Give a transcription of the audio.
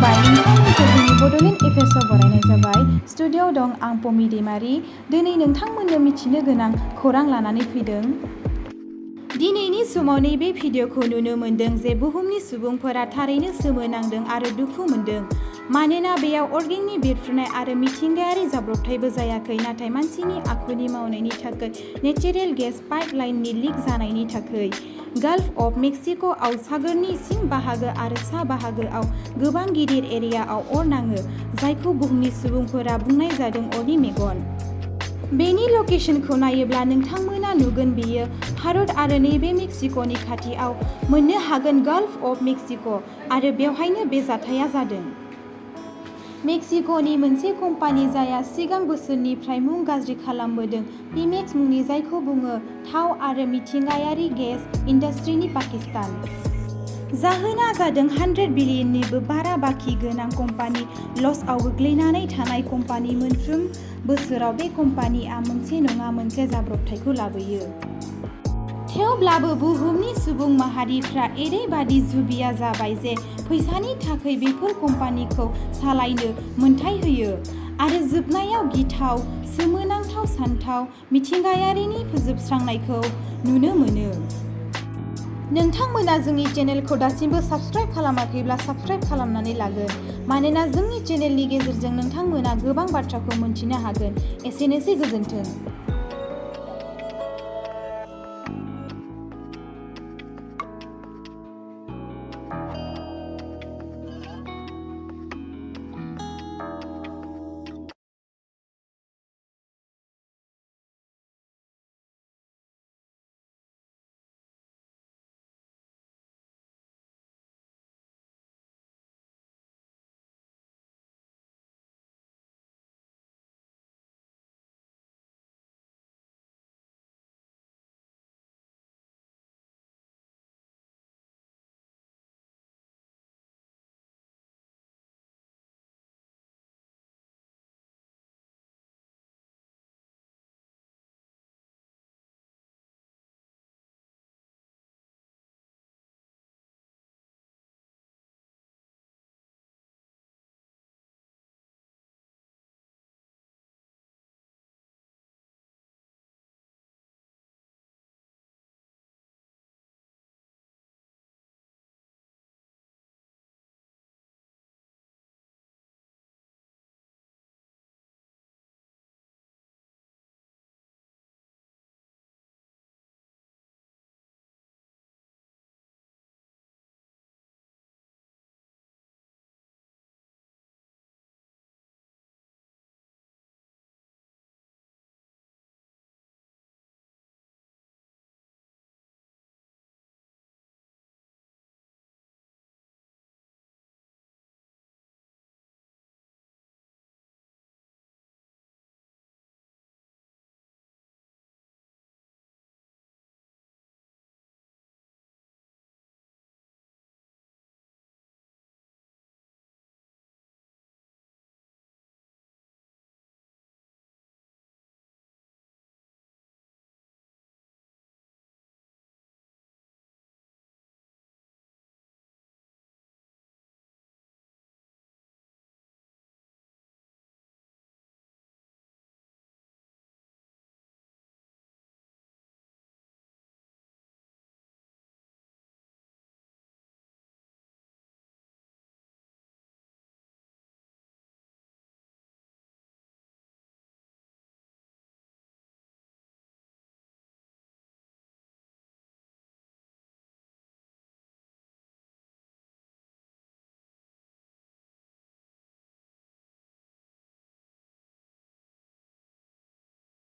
खुलुमबाय नोंथांमोनखौ जोंनि बड'लेण्ड एफेयार्सआव बरायनाय जाबाय। स्टुडिअ'आव दं आं पमि दैमारि। दिनै नोंथांमोननो मिथिनो गोनां खौरां लानानै फैदों। दिनैनि समाव नैबे भिडिअ'खौ नुनो मोनदों जे बुहुमनि सुबुंफोरा थारैनो सोमोनांदों आरो दुखु मोनदों। मानोना बेयाव अरगेंनि बेरफ्रुनाय आरो मिथिंगायारि जाब्रबथायबो जायाखै, नाथाय मानसिनि आखुनि मावनायनि थाखाय नेचेरेल गेस पाइपलाइननि लिक जानायनि थाखाय। गाल्फ अफ मेक्सिक'आव सागोरनि सिं बाहागो आरो सा बाहागोआव गोबां गिदिर एरियाआव अर नाङो, जायखौ बुहुमनि सुबुंफोरा बुंनाय जादों अरनि मेगन। बेनि लकेशनखौ नायोब्ला नोंथांमोना नुगोन बेयो भारत आरो नैबे मेक्सिक'नि खाथियाव मोननो हागोन गाल्फ अफ मेक्सिक', आरो बेवहायनो बे जाथाया जादों। मेक्सिक'नि मोनसे कम्पानि जायहा सिगां बोसोरनिफ्राय मुं गाज्रि खालामबोदों, पीमेक्स मुंनि, जायखौ बुङो थाव आरो मिथिंगायारि गेस इन्डास्ट्रिनि पाकिस्तान। जाहोना जादों 100 बिलियननिबो बारा बाखि गोनां कम्पानि लसआव गोग्लैनानै थानाय कम्पानि। मोनफ्रोम बोसोराव बे कम्पानिआ मोनसे नङा मोनसे जाब्रबथायखौ लाबोयो। थेवब्लाबो बुहुमनि सुबुं माहारिफ्रा ओरैबादि जुबिया जाबाय जे फैसानि थाखाय बेफोर कम्पानिखौ सालायनो मोन्थाइ होयो, आरो जोबनायाव गिथाव, सोमोनांथाव सानथाव मिथिंगायारिनि फोजोबस्रांनायखौ नुनो मोनो। नोंथांमोना जोंनि चेनेलखौ दासिमबो साबस्क्राइब खालामाखैब्ला साबस्क्राइब खालामनानै लागोन, मानोना जोंनि चेनेलनि गेजेरजों नोंथांमोना गोबां बाथ्राखौ मोन्थिनो हागोन। एसेनोसै, गोजोन्थों।